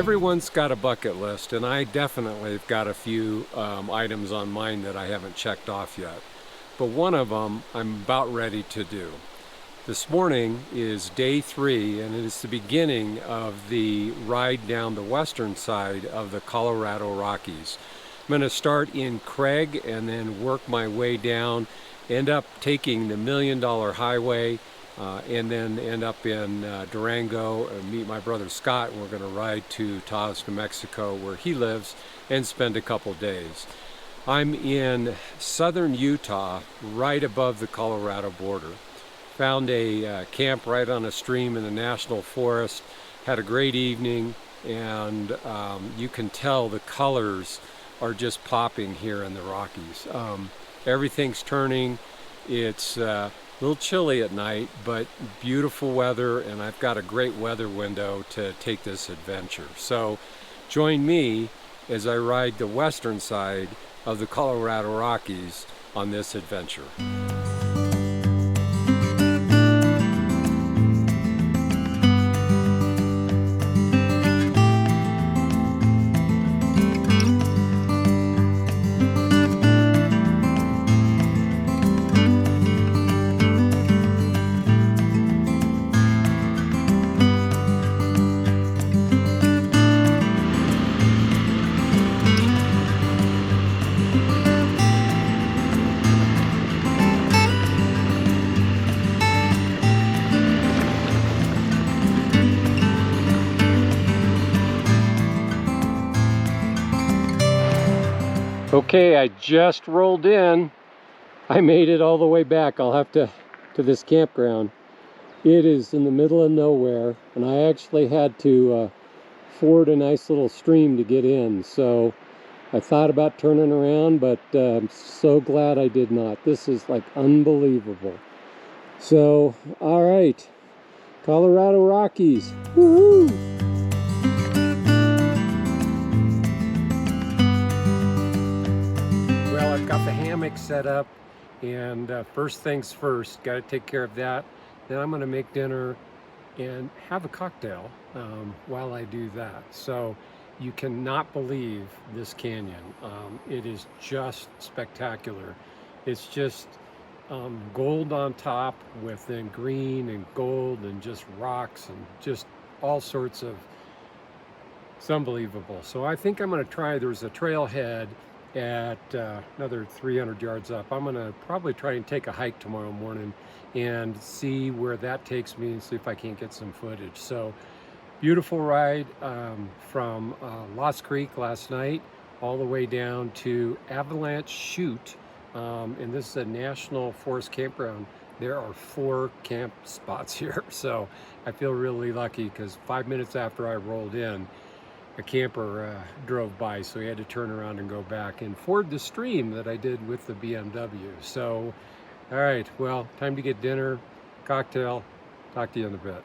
Everyone's got a bucket list, and I definitely have got a few items on mine that I haven't checked off yet. But one of them I'm about ready to do. This morning is day 3, and it is the beginning of the ride down the western side of the Colorado Rockies. I'm going to start in Craig and then work my way down, end up taking the Million Dollar Highway, and then end up in Durango and meet my brother Scott, and we're going to ride to Taos, New Mexico, where he lives, and spend a couple days. I'm in southern Utah, right above the Colorado border. Found a camp right on a stream in the National Forest, had a great evening, and you can tell the colors are just popping here in the Rockies. Everything's turning. It's a little chilly at night, but beautiful weather, and I've got a great weather window to take this adventure. So join me as I ride the western side of the Colorado Rockies on this adventure. Okay, I just rolled in. I made it all the way back. I'll have to this campground. It is in the middle of nowhere, and I actually had to ford a nice little stream to get in. So I thought about turning around, but I'm so glad I did not. This is like unbelievable. So, all right, Colorado Rockies. Woohoo! I've got the hammock set up, and first things first, got to take care of that. Then I'm going to make dinner and have a cocktail while I do that. So you cannot believe this canyon. It is just spectacular. It's just gold on top with then green and gold and just rocks and just all sorts of, it's unbelievable. So I think I'm going to try, there's a trailhead at another 300 yards up. I'm gonna probably try and take a hike tomorrow morning and see where that takes me and see if I can't get some footage. So beautiful ride from Lost Creek last night all the way down to Avalanche Chute, and this is a National Forest campground. There are 4 camp spots here, so I feel really lucky because 5 minutes after I rolled in, a camper drove by, so we had to turn around and go back and ford the stream that I did with the BMW. So, all right, well, time to get dinner, cocktail. Talk to you in a bit.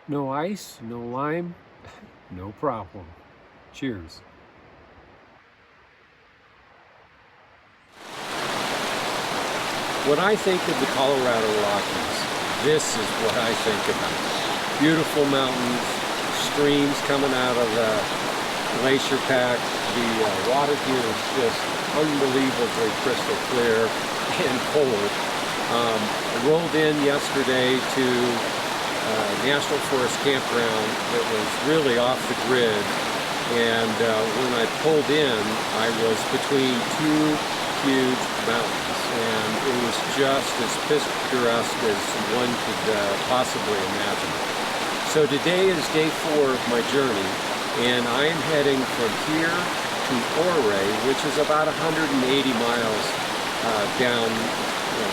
No ice, no lime, no problem. Cheers. When I think of the Colorado Rockies, this is what I think about. Beautiful mountains, streams coming out of the glacier pack. The water here is just unbelievably crystal clear and cold. I rolled in yesterday to National Forest campground that was really off the grid, and when I pulled in, I was between 2 huge mountains, and it was just as picturesque as one could possibly imagine. So today is day 4 of my journey, and I am heading from here to Ouray, which is about 180 miles down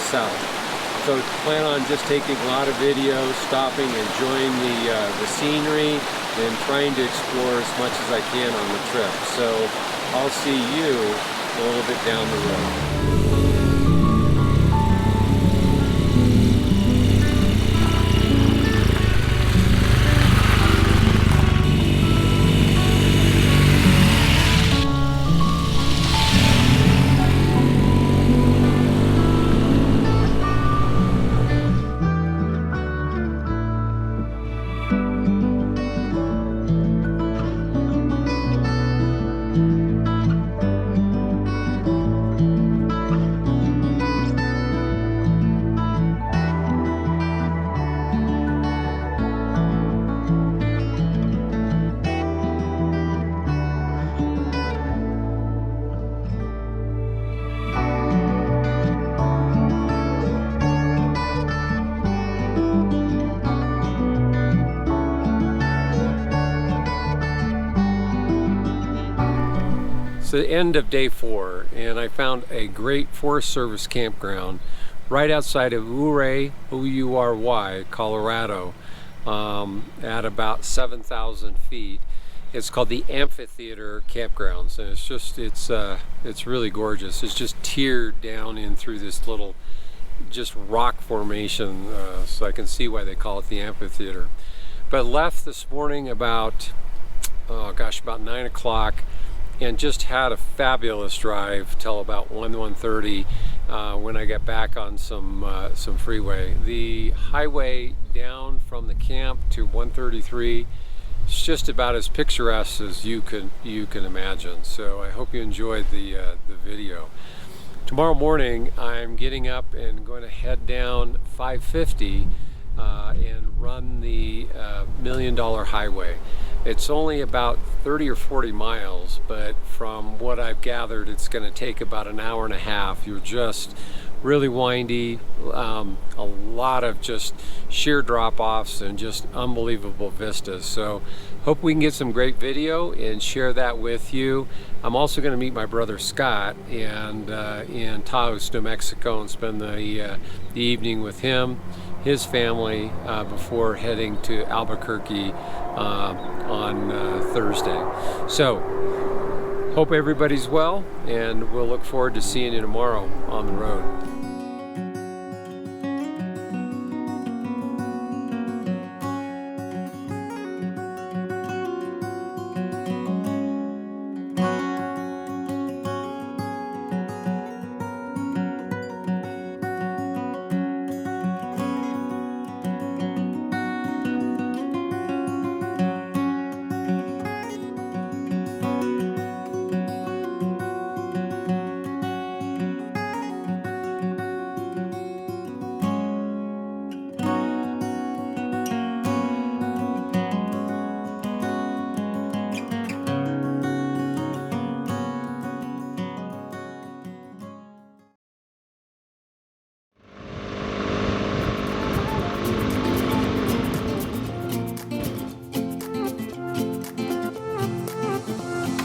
south. So plan on just taking a lot of videos, stopping, enjoying the scenery, and trying to explore as much as I can on the trip. So I'll see you a little bit down the road. It's the end of day 4, and I found a great Forest Service campground right outside of Ouray, O-U-R-Y, Colorado, at about 7,000 feet. It's called the Amphitheater campgrounds, and it's really gorgeous. It's just tiered down in through this little just rock formation, so I can see why they call it the Amphitheater. But left this morning about about 9 o'clock, and just had a fabulous drive till about 1:30 when I got back on some freeway. The highway down from the camp to 133 is just about as picturesque as you can imagine. So I hope you enjoyed the video. Tomorrow morning I'm getting up and going to head down 550 and run the Million Dollar Highway. It's only about 30 or 40 miles, but from what I've gathered, it's going to take about an hour and a half. You're just really windy, a lot of just sheer drop-offs and just unbelievable vistas. So hope we can get some great video and share that with you. I'm also going to meet my brother Scott in Taos, New Mexico, and spend the evening with him, his family, before heading to Albuquerque on Thursday. So hope everybody's well, and we'll look forward to seeing you tomorrow on the road.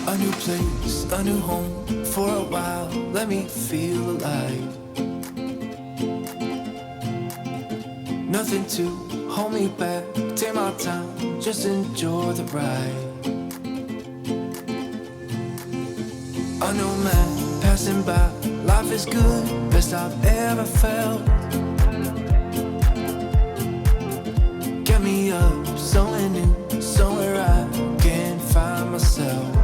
A new place, a new home, for a while, let me feel alive. Nothing to hold me back, take my time, just enjoy the ride. A new man passing by, life is good, best I've ever felt. Get me up, somewhere new, somewhere I can find myself.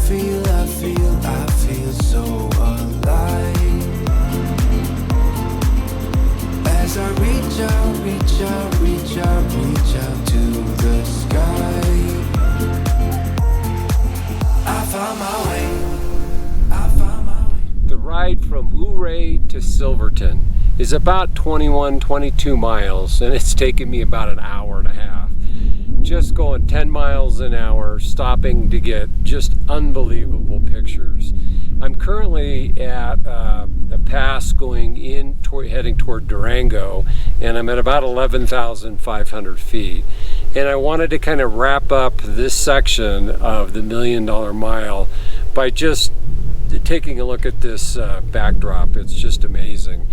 I feel so alive. As I reach out to the sky. I found my way. The ride from Ouray to Silverton is about 22 miles, and it's taken me about an hour and a half. Just going 10 miles an hour, stopping to get just unbelievable pictures. I'm currently at a pass going heading toward Durango, and I'm at about 11,500 feet. And I wanted to kind of wrap up this section of the Million Dollar Mile by just taking a look at this backdrop. It's just amazing.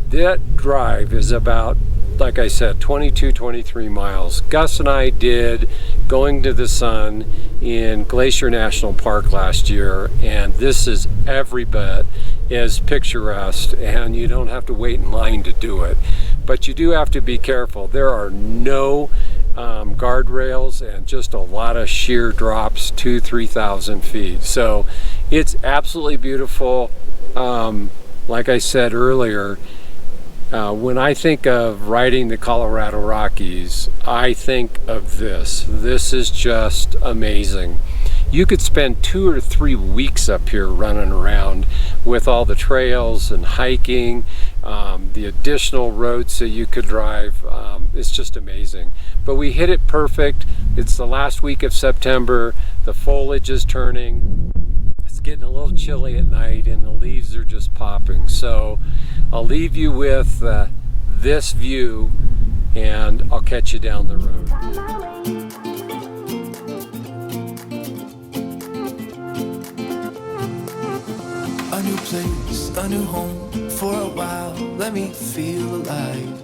That drive is about, like I said, 22, 23 miles. Gus and I did Going to the Sun in Glacier National Park last year, and this is every bit as picturesque, and you don't have to wait in line to do it. But you do have to be careful. There are no guardrails and just a lot of sheer drops, 2,000-3,000 feet. So it's absolutely beautiful. Like I said earlier, when I think of riding the Colorado Rockies, I think of this. This is just amazing. You could spend 2 or 3 weeks up here running around with all the trails and hiking, the additional roads that you could drive. It's just amazing. But we hit it perfect. It's the last week of September. The foliage is turning. It's getting a little chilly at night and the leaves are just popping. So I'll leave you with this view, and I'll catch you down the road. A new place, a new home, for a while, let me feel alive.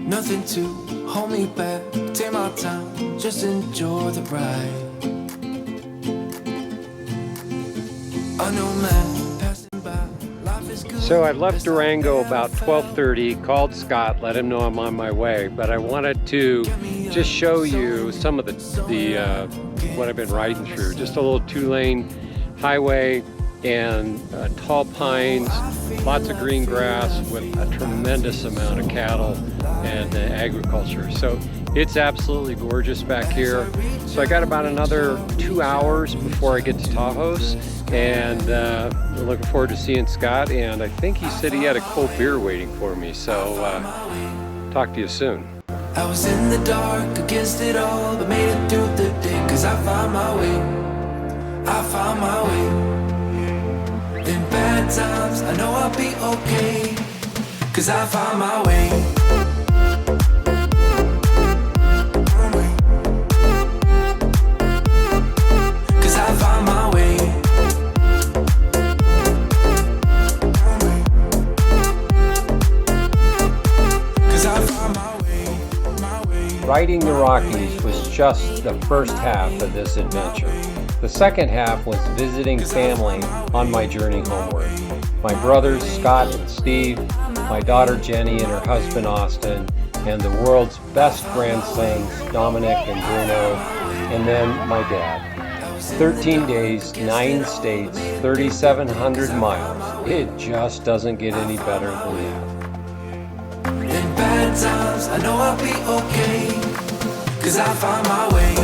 Nothing to hold me back, take my time, just enjoy the ride. A new man passing by, life is good. So I left Durango about 12:30, called Scott, let him know I'm on my way, but I wanted to just show you some of the what I've been riding through. Just a little 2-lane highway and tall pines, lots of green grass with a tremendous amount of cattle and agriculture. So it's absolutely gorgeous back here. So I got about another 2 hours before I get to Taos, and we're looking forward to seeing Scott, and I think he said he had a cold beer waiting for me. So talk to you soon. I was in the dark against it all, but made it through the day, 'cause I found my way, I found my way. In bad times, I know I'll be okay, 'cause I found my way. 'Cause I found my way. 'Cause I found my way, my way. Riding the Rockies was just the first half of this adventure. The second half was visiting family on my journey homeward. My brothers Scott and Steve, my daughter Jenny and her husband Austin, and the world's best grandsons Dominic and Bruno, and then my dad. 13 days, 9 states, 3,700 miles. It just doesn't get any better than that. In bad times, I know I'll be okay, 'cause I found my way.